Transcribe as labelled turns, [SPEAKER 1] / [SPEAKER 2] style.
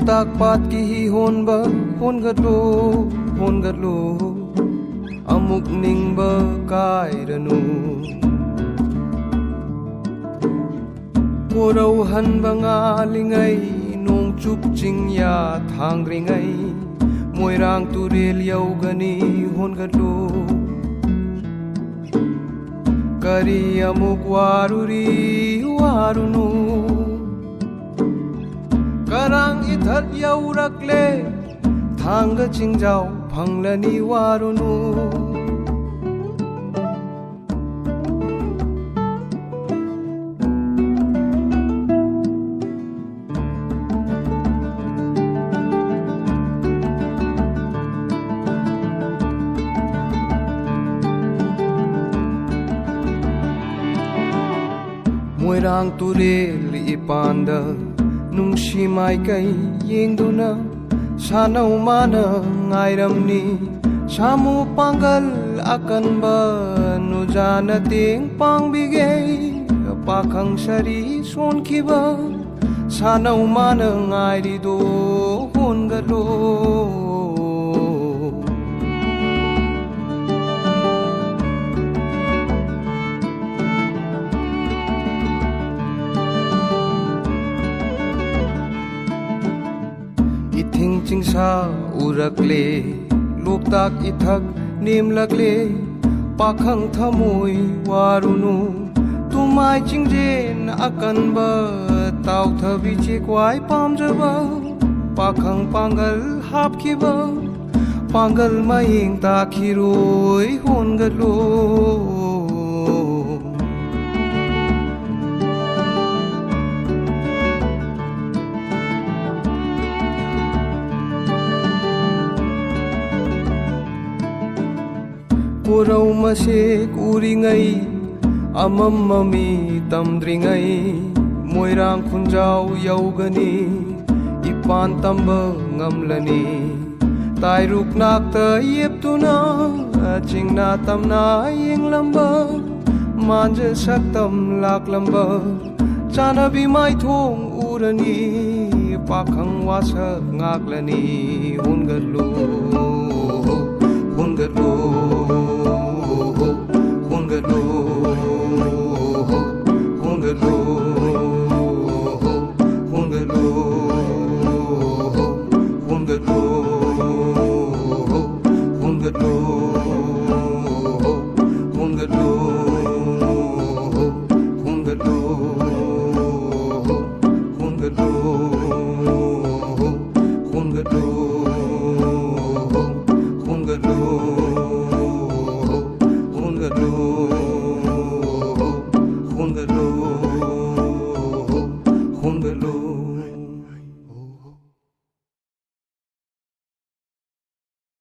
[SPEAKER 1] LOKTAK PATKI HI HONBA hongatlo amuk ningba kairanu Korau hanba ngalingai nong chup jingya thangringai moirang turel yaugani hongatlo Kari amuk warunu Karang ithat yaurakle thangga chingjau phanglani warunu Moirang turel ipanda nungsi mai kai yengduna sanau mana ngairamni samu panggal akan ba nujana ting pangbigay pakhang sari son kiba sanau mana ngairi do hongalo Ithing chingsa urakle LOKTAK ithak nemlakle pakhang thamoi warunu tumai chingjen akan ba tau thabi chekwai pamjaba pakhang pangal hapkiba pangal mayeng takhiroi hongalo Korau masek uringai amam mami tamdringai moirang khunjau yaugani ipan tamba ngamlani tairuk nakta yeptuna chingna tamna yenglamba manja saktam laklamba chanabi mai thong urani pakhang wasak ngaklani hongalo